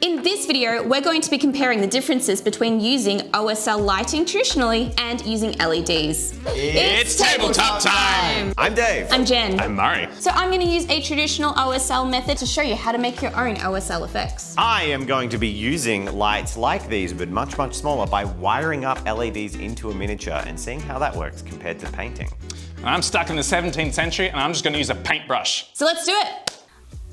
In this video, we're going to be comparing the differences between using OSL lighting traditionally and using LEDs. It's tabletop time! I'm Dave. I'm Jen. I'm Murray. So I'm going to use a traditional OSL method to show you how to make your own OSL effects. I am going to be using lights like these, but much, much smaller, by wiring up LEDs into a miniature and seeing how that works compared to painting. I'm stuck in the 17th century and I'm just going to use a paintbrush. So let's do it.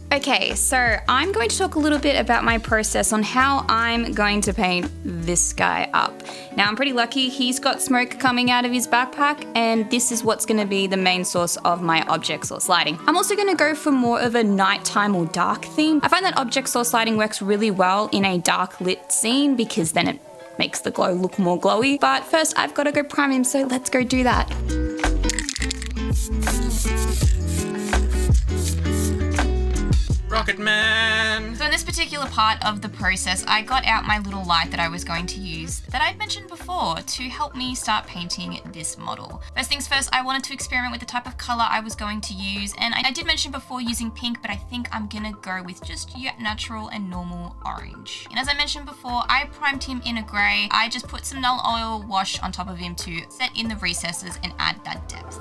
Okay, so I'm going to talk a little bit about my process on how I'm going to paint this guy up. Now, I'm pretty lucky. He's got smoke coming out of his backpack, and this is what's going to be the main source of my object source lighting. I'm also going to go for more of a nighttime or dark theme. I find that object source lighting works really well in a dark lit scene because then it makes the glow look more glowy. But first, I've got to go prime him, so let's go do that. Rocket Man! So in this particular part of the process, I got out my little light that I was going to use that I'd mentioned before to help me start painting this model. First things first, I wanted to experiment with the type of color I was going to use, and I did mention before using pink, but I think I'm gonna go with just your natural and normal orange. And as I mentioned before, I primed him in a gray. I just put some null oil wash on top of him to set in the recesses and add that depth.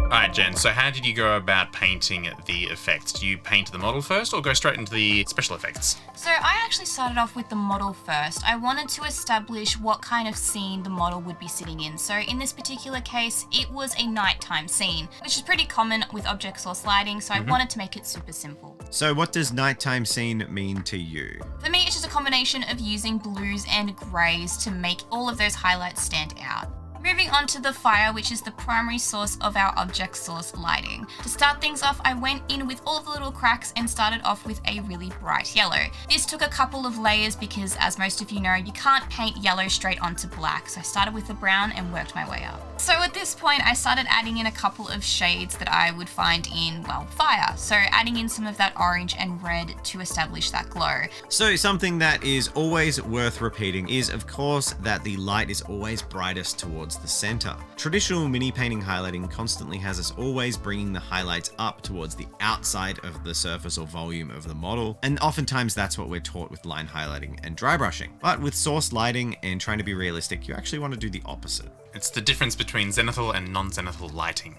Alright Jen, so how did you go about painting the effects? Do you paint the model first or go straight into the special effects? So I actually started off with the model first. I wanted to establish what kind of scene the model would be sitting in. So in this particular case, it was a nighttime scene, which is pretty common with object source lighting, so I wanted to make it super simple. So what does nighttime scene mean to you? For me, it's just a combination of using blues and greys to make all of those highlights stand out. Moving on to the fire, which is the primary source of our object source lighting. To start things off, I went in with all of the little cracks and started off with a really bright yellow. This took a couple of layers because, as most of you know, you can't paint yellow straight onto black. So I started with the brown and worked my way up. So at this point, I started adding in a couple of shades that I would find in, well, fire. So adding in some of that orange and red to establish that glow. So something that is always worth repeating is, of course, that the light is always brightest towards the center. Traditional mini painting highlighting constantly has us always bringing the highlights up towards the outside of the surface or volume of the model, and oftentimes that's what we're taught with line highlighting and dry brushing. But with source lighting and trying to be realistic, you actually want to do the opposite. It's the difference between zenithal and non-zenithal lighting.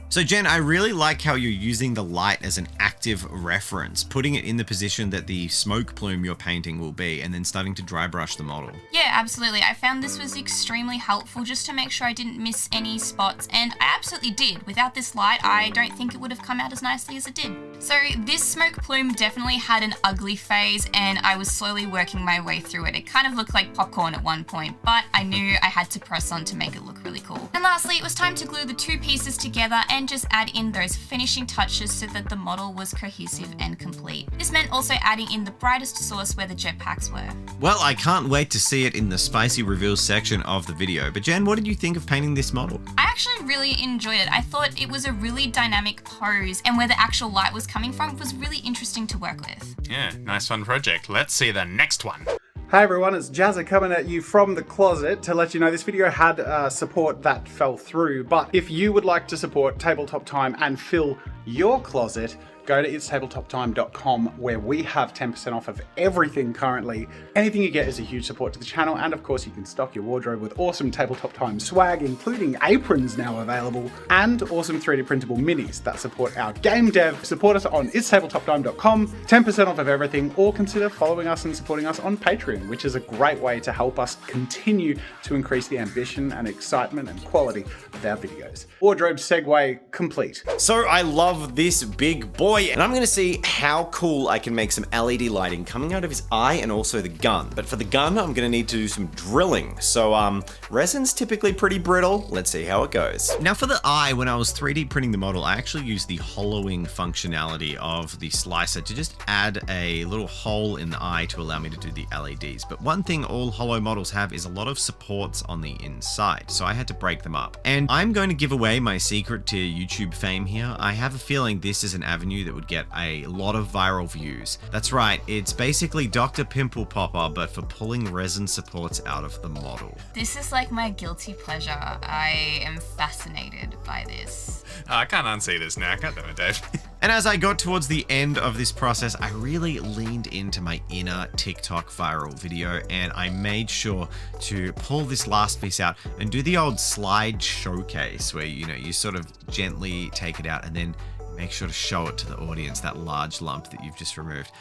So Jen, I really like how you're using the light as an active reference, putting it in the position that the smoke plume you're painting will be, and then starting to dry brush the model. Yeah, absolutely. I found this was extremely helpful just to make sure I didn't miss any spots, and I absolutely did. Without this light, I don't think it would have come out as nicely as it did. So this smoke plume definitely had an ugly phase, and I was slowly working my way through it. It kind of looked like popcorn at one point, but I knew I had to press on to make it look really cool. And lastly, it was time to glue the two pieces together and just add in those finishing touches so that the model was cohesive and complete. This meant also adding in the brightest source where the jetpacks were. Well, I can't wait to see it in the spicy reveals section of the video. But Jen, what did you think of painting this model? I actually really enjoyed it. I thought it was a really dynamic pose, and where the actual light was coming from was really interesting to work with. Yeah, nice fun project. Let's see the next one. Hi everyone, it's Jazza coming at you from the closet to let you know this video had support that fell through, but if you would like to support Tabletop Time and fill your closet, go to itstabletoptime.com where we have 10% off of everything currently. Anything you get is a huge support to the channel, and of course you can stock your wardrobe with awesome Tabletop Time swag, including aprons now available, and awesome 3D printable minis that support our game dev. Support us on itstabletoptime.com, 10% off of everything, or consider following us and supporting us on Patreon, which is a great way to help us continue to increase the ambition and excitement and quality of our videos. Wardrobe segue complete. So I love this big boy, and I'm gonna see how cool I can make some LED lighting coming out of his eye and also the gun. But for the gun, I'm gonna need to do some drilling. So resin's typically pretty brittle. Let's see how it goes. Now for the eye, when I was 3D printing the model, I actually used the hollowing functionality of the slicer to just add a little hole in the eye to allow me to do the LEDs. But one thing all hollow models have is a lot of supports on the inside, so I had to break them up. And I'm going to give away my secret to YouTube fame here. I have a feeling this is an avenue that would get a lot of viral views. That's right, it's basically Dr. Pimple Popper, but for pulling resin supports out of the model. This is like my guilty pleasure. I am fascinated by this. I can't unsee this now, can't I, Dave? And as I got towards the end of this process, I really leaned into my inner TikTok viral video, and I made sure to pull this last piece out and do the old slide showcase where, you sort of gently take it out and then make sure to show it to the audience, that large lump that you've just removed.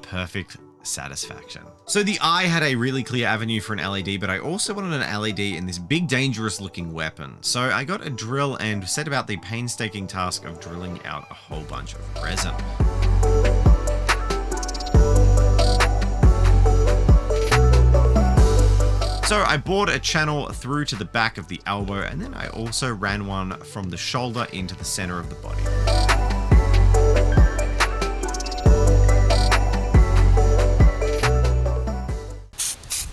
Perfect satisfaction. So the eye had a really clear avenue for an LED, but I also wanted an LED in this big dangerous looking weapon. So I got a drill and set about the painstaking task of drilling out a whole bunch of resin. So I bored a channel through to the back of the elbow, and then I also ran one from the shoulder into the center of the body.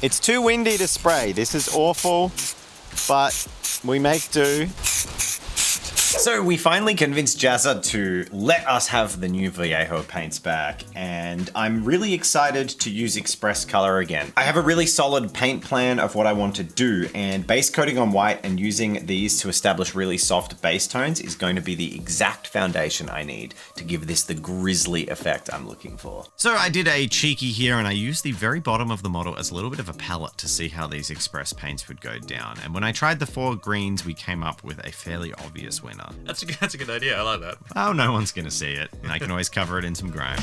It's too windy to spray. This is awful, but we make do. So we finally convinced Jazza to let us have the new Vallejo paints back, and I'm really excited to use Express Color again. I have a really solid paint plan of what I want to do, and base coating on white and using these to establish really soft base tones is going to be the exact foundation I need to give this the grisly effect I'm looking for. So I did a cheeky here, and I used the very bottom of the model as a little bit of a palette to see how these Express paints would go down. And when I tried the 4 greens, we came up with a fairly obvious winner. That's a good idea. I like that. Oh, no one's gonna see it. And I can always cover it in some grime.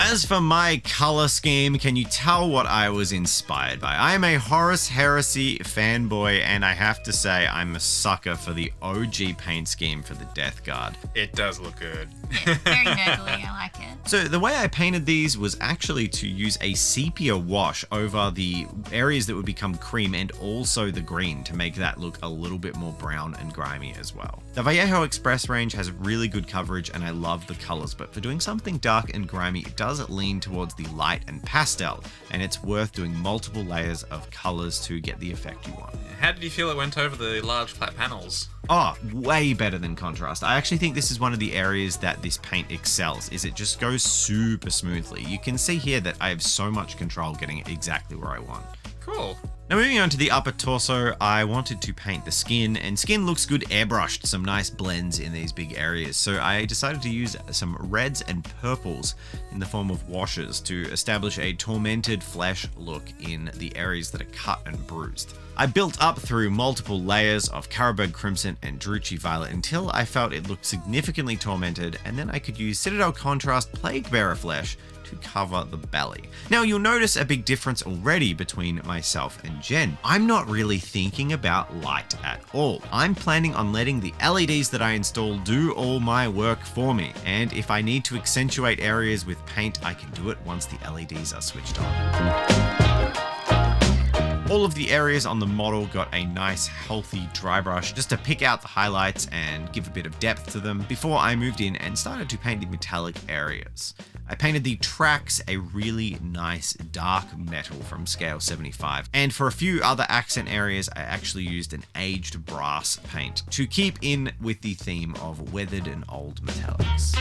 As for my color scheme, can you tell what I was inspired by? I am a Horus Heresy fanboy, and I have to say I'm a sucker for the OG paint scheme for the Death Guard. It does look good. Yeah, very nerdly, I like it. So the way I painted these was actually to use a sepia wash over the areas that would become cream and also the green to make that look a little bit more brown and grimy as well. The Vallejo Express range has really good coverage and I love the colors, but for doing something dark and grimy, it does lean towards the light and pastel, and it's worth doing multiple layers of colors to get the effect you want. How did you feel it went over the large flat panels? Oh, way better than contrast. I actually think this is one of the areas that this paint excels, is it just goes super smoothly. You can see here that I have so much control getting it exactly where I want. Cool. Now moving on to the upper torso, I wanted to paint the skin, and skin looks good airbrushed, some nice blends in these big areas. So I decided to use some reds and purples in the form of washes to establish a tormented flesh look in the areas that are cut and bruised. I built up through multiple layers of Carroburg Crimson and Druchii Violet until I felt it looked significantly tormented, and then I could use Citadel Contrast Plague Bearer flesh to cover the belly. Now you'll notice a big difference already between myself and Jen. I'm not really thinking about light at all. I'm planning on letting the LEDs that I install do all my work for me, and if I need to accentuate areas with paint, I can do it once the LEDs are switched on. All of the areas on the model got a nice healthy dry brush just to pick out the highlights and give a bit of depth to them before I moved in and started to paint the metallic areas. I painted the tracks a really nice dark metal from scale 75, and for a few other accent areas I actually used an aged brass paint to keep in with the theme of weathered and old metallics.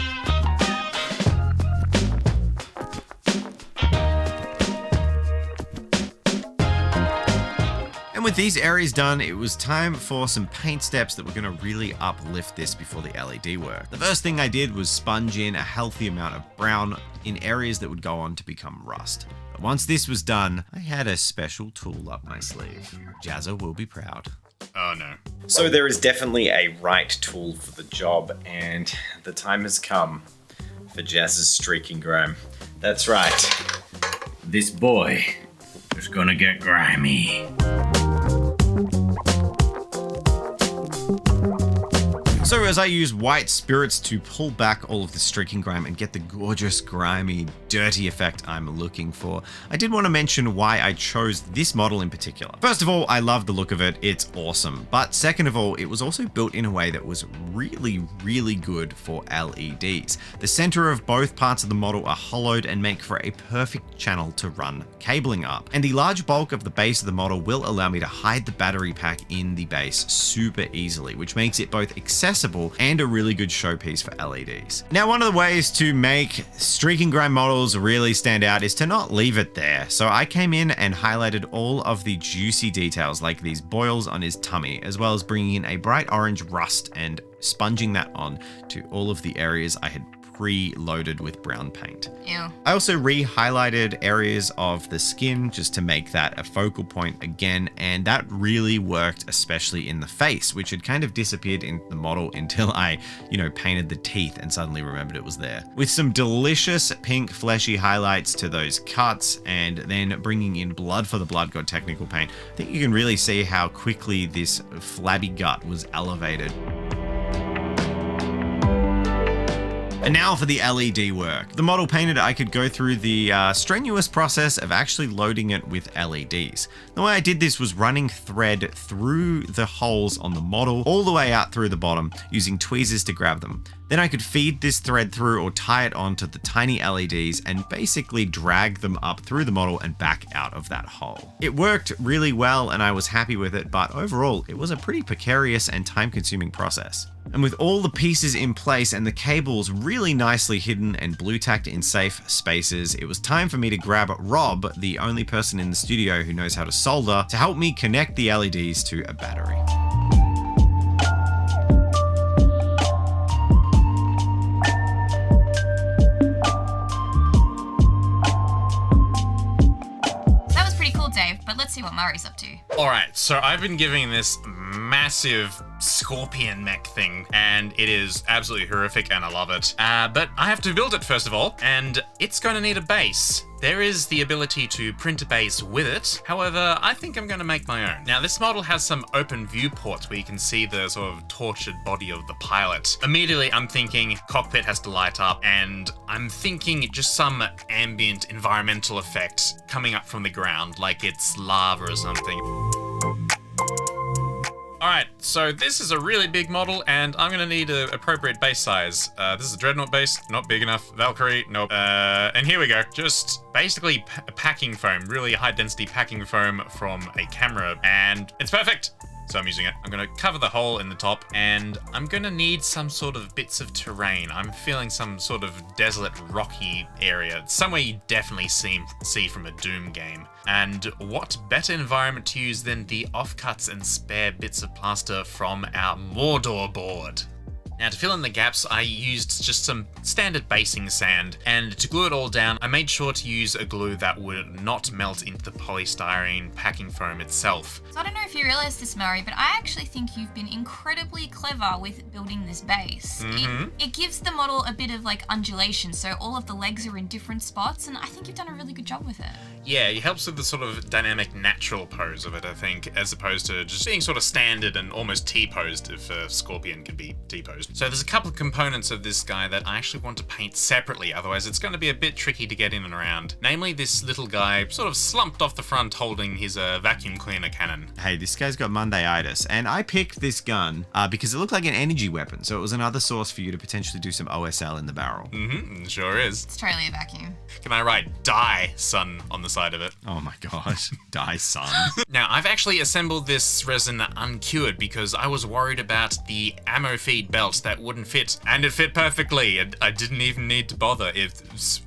With these areas done, it was time for some paint steps that were going to really uplift this before the LED work. The first thing I did was sponge in a healthy amount of brown in areas that would go on to become rust. But once this was done, I had a special tool up my sleeve. Jazza will be proud. Oh no. So there is definitely a right tool for the job, and the time has come for Jazz's streaking grime. That's right. This boy is gonna get grimy. So as I use white spirits to pull back all of the streaking grime and get the gorgeous, grimy, dirty effect I'm looking for, I did want to mention why I chose this model in particular. First of all, I love the look of it, it's awesome. But second of all, it was also built in a way that was really, really good for LEDs. The center of both parts of the model are hollowed and make for a perfect channel to run cabling up. And the large bulk of the base of the model will allow me to hide the battery pack in the base super easily, which makes it both accessible accessible and a really good showpiece for LEDs. Now, one of the ways to make streak and grind models really stand out is to not leave it there. So I came in and highlighted all of the juicy details like these boils on his tummy, as well as bringing in a bright orange rust and sponging that on to all of the areas I had pre-loaded with brown paint. Ew. I also re-highlighted areas of the skin just to make that a focal point again, and that really worked, especially in the face, which had kind of disappeared in the model until I, painted the teeth and suddenly remembered it was there. With some delicious pink fleshy highlights to those cuts, and then bringing in blood for the Blood God technical paint, I think you can really see how quickly this flabby gut was elevated. And now for the LED work. The model painted, I could go through the strenuous process of actually loading it with LEDs. The way I did this was running thread through the holes on the model all the way out through the bottom using tweezers to grab them. Then I could feed this thread through or tie it onto the tiny LEDs and basically drag them up through the model and back out of that hole. It worked really well and I was happy with it, but overall it was a pretty precarious and time-consuming process. And with all the pieces in place and the cables really nicely hidden and blue tacked in safe spaces, it was time for me to grab Rob, the only person in the studio who knows how to solder, to help me connect the LEDs to a battery. But let's see what Murray's up to. Alright, so I've been giving this massive scorpion mech thing, and it is absolutely horrific and I love it. But I have to build it first of all, and it's going to need a base. There is the ability to print a base with it. However, I think I'm going to make my own. Now, this model has some open viewports where you can see the sort of tortured body of the pilot. Immediately, I'm thinking cockpit has to light up, and I'm thinking just some ambient environmental effect coming up from the ground, like it's lava or something. Alright, so this is a really big model, and I'm gonna need an appropriate base size. This is a Dreadnought base, not big enough. Valkyrie, nope. And here we go. Just basically packing foam, really high density packing foam from a camera, and it's perfect. So I'm using it. I'm gonna cover the hole in the top, and I'm gonna need some sort of bits of terrain. I'm feeling some sort of desolate, rocky area. Somewhere you definitely see from a Doom game. And what better environment to use than the offcuts and spare bits of plaster from our Mordor board? Now, to fill in the gaps, I used just some standard basing sand, and to glue it all down, I made sure to use a glue that would not melt into the polystyrene packing foam itself. So I don't know if you realize this, Murray, but I actually think you've been incredibly clever with building this base. It gives the model a bit of like undulation, so all of the legs are in different spots, and I think you've done a really good job with it. Yeah, it helps with the sort of dynamic natural pose of it, I think, as opposed to just being sort of standard and almost T-posed if a Scorpion can be T-posed. So there's a couple of components of this guy that I actually want to paint separately, otherwise it's going to be a bit tricky to get in and around. Namely, this little guy sort of slumped off the front holding his vacuum cleaner cannon. Hey, this guy's got Mondayitis, and I picked this gun because it looked like an energy weapon, so it was another source for you to potentially do some OSL in the barrel. Sure is. It's totally a vacuum. Can I write "Die, son" on the side of it? Oh my gosh, die son. Now, I've actually assembled this resin uncured because I was worried about the ammo feed belt that wouldn't fit, and it fit perfectly, and I didn't even need to bother. It's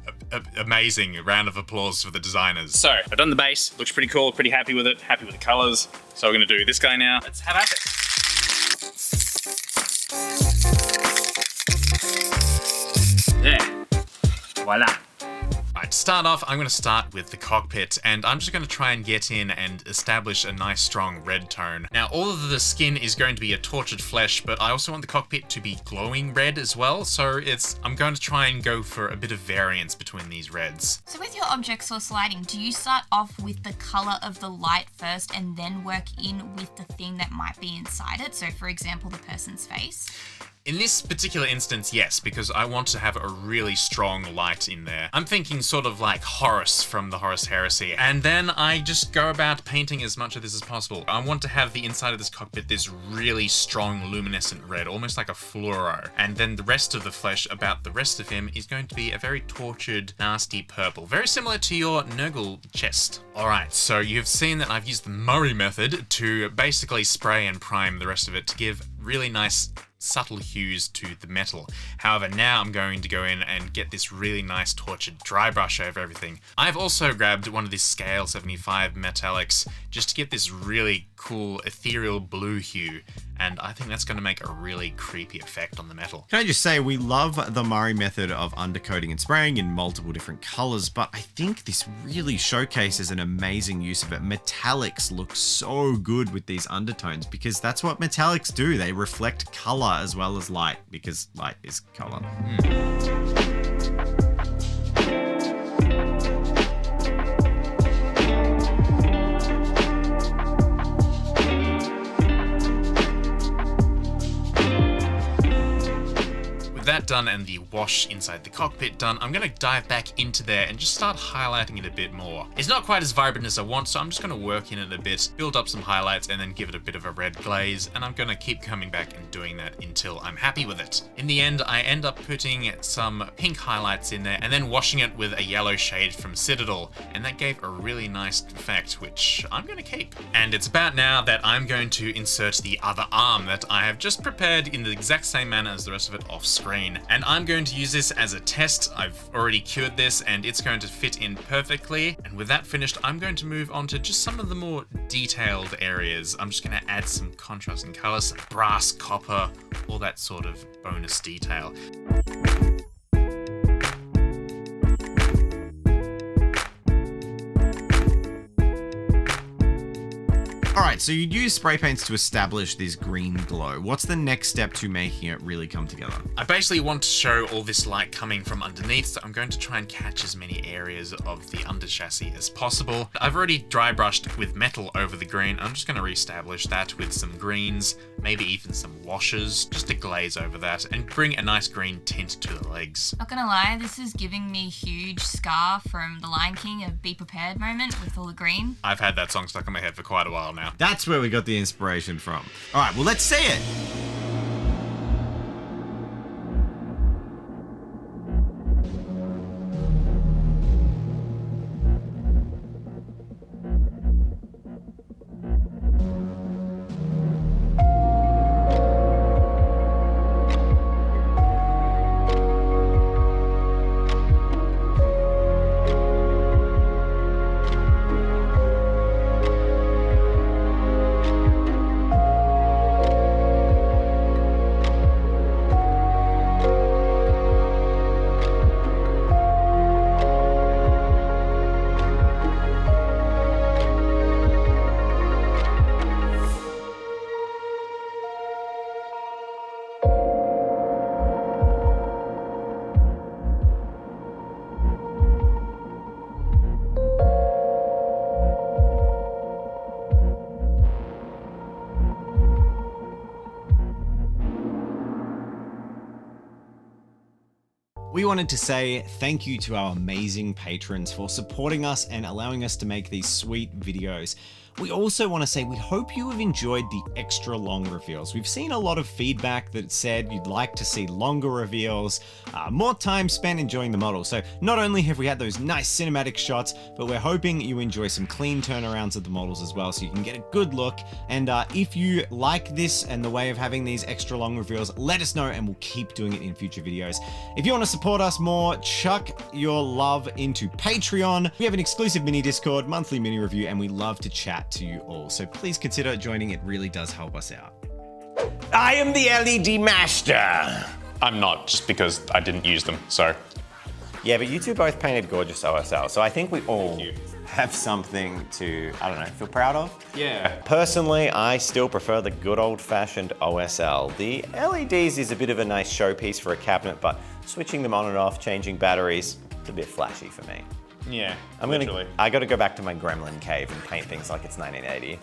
amazing. A round of applause for the designers. So, I've done the base, looks pretty cool, pretty happy with it, happy with the colors. So we're gonna do this guy now. Let's have at it. There. Voila. Right, to start off, I'm going to start with the cockpit, and I'm just going to try and get in and establish a nice strong red tone. Now, all of the skin is going to be a tortured flesh, but I also want the cockpit to be glowing red as well, so I'm going to try and go for a bit of variance between these reds. So with your object source lighting, do you start off with the color of the light first and then work in with the thing that might be inside it? So for example, the person's face? In this particular instance, yes, because I want to have a really strong light in there. I'm thinking sort of like Horus from the Horus Heresy, and then I just go about painting as much of this as possible. I want to have the inside of this cockpit this really strong luminescent red, almost like a fluoro, and then the rest of the flesh about the rest of him is going to be a very tortured, nasty purple, very similar to your Nurgle chest. Alright, so you've seen that I've used the Murray method to basically spray and prime the rest of it to give really nice subtle hues to the metal. However, now I'm going to go in and get this really nice tortured dry brush over everything. I've also grabbed one of these Scale 75 metallics just to get this really cool ethereal blue hue, and I think that's going to make a really creepy effect on the metal. Can I just say, we love the Murray method of undercoating and spraying in multiple different colors, but I think this really showcases an amazing use of it. Metallics look so good with these undertones because that's what metallics do. They reflect color as well as light, because light is color. That done and the wash inside the cockpit done, I'm going to dive back into there and just start highlighting it a bit more. It's not quite as vibrant as I want, so I'm just going to work in it a bit, build up some highlights, and then give it a bit of a red glaze, and I'm going to keep coming back and doing that until I'm happy with it. In the end, I end up putting some pink highlights in there and then washing it with a yellow shade from Citadel, and that gave a really nice effect, which I'm going to keep. And it's about now that I'm going to insert the other arm that I have just prepared in the exact same manner as the rest of it off screen. And I'm going to use this as a test. I've already cured this and it's going to fit in perfectly. And with that finished, I'm going to move on to just some of the more detailed areas. I'm just going to add some contrasting colors, like brass, copper, all that sort of bonus detail. Alright, so you'd use spray paints to establish this green glow. What's the next step to making it really come together? I basically want to show all this light coming from underneath, so I'm going to try and catch as many areas of the under chassis as possible. I've already dry brushed with metal over the green. I'm just going to reestablish that with some greens, maybe even some washes, just to glaze over that and bring a nice green tint to the legs. Not gonna lie, this is giving me huge Scar from The Lion King, a Be Prepared moment with all the green. I've had that song stuck in my head for quite a while now. That's where we got the inspiration from. Alright, well, let's see it! We wanted to say thank you to our amazing patrons for supporting us and allowing us to make these sweet videos. We also want to say we hope you have enjoyed the extra long reveals. We've seen a lot of feedback that said you'd like to see longer reveals, more time spent enjoying the model. So not only have we had those nice cinematic shots, but we're hoping you enjoy some clean turnarounds of the models as well, so you can get a good look. And if you like this and the way of having these extra long reveals, let us know and we'll keep doing it in future videos. If you want to support us more, chuck your love into Patreon. We have an exclusive mini Discord, monthly mini review, and we love to chat to you all. So please consider joining. It really does help us out. I am the LED master. I'm not, just because I didn't use them, so. Yeah, but you two both painted gorgeous OSL, so I think we all have something to, I don't know, feel proud of. Yeah. Personally, I still prefer the good old-fashioned OSL. The LEDs is a bit of a nice showpiece for a cabinet, but switching them on and off, changing batteries, it's a bit flashy for me. Yeah, I gotta go back to my gremlin cave and paint things like it's 1980.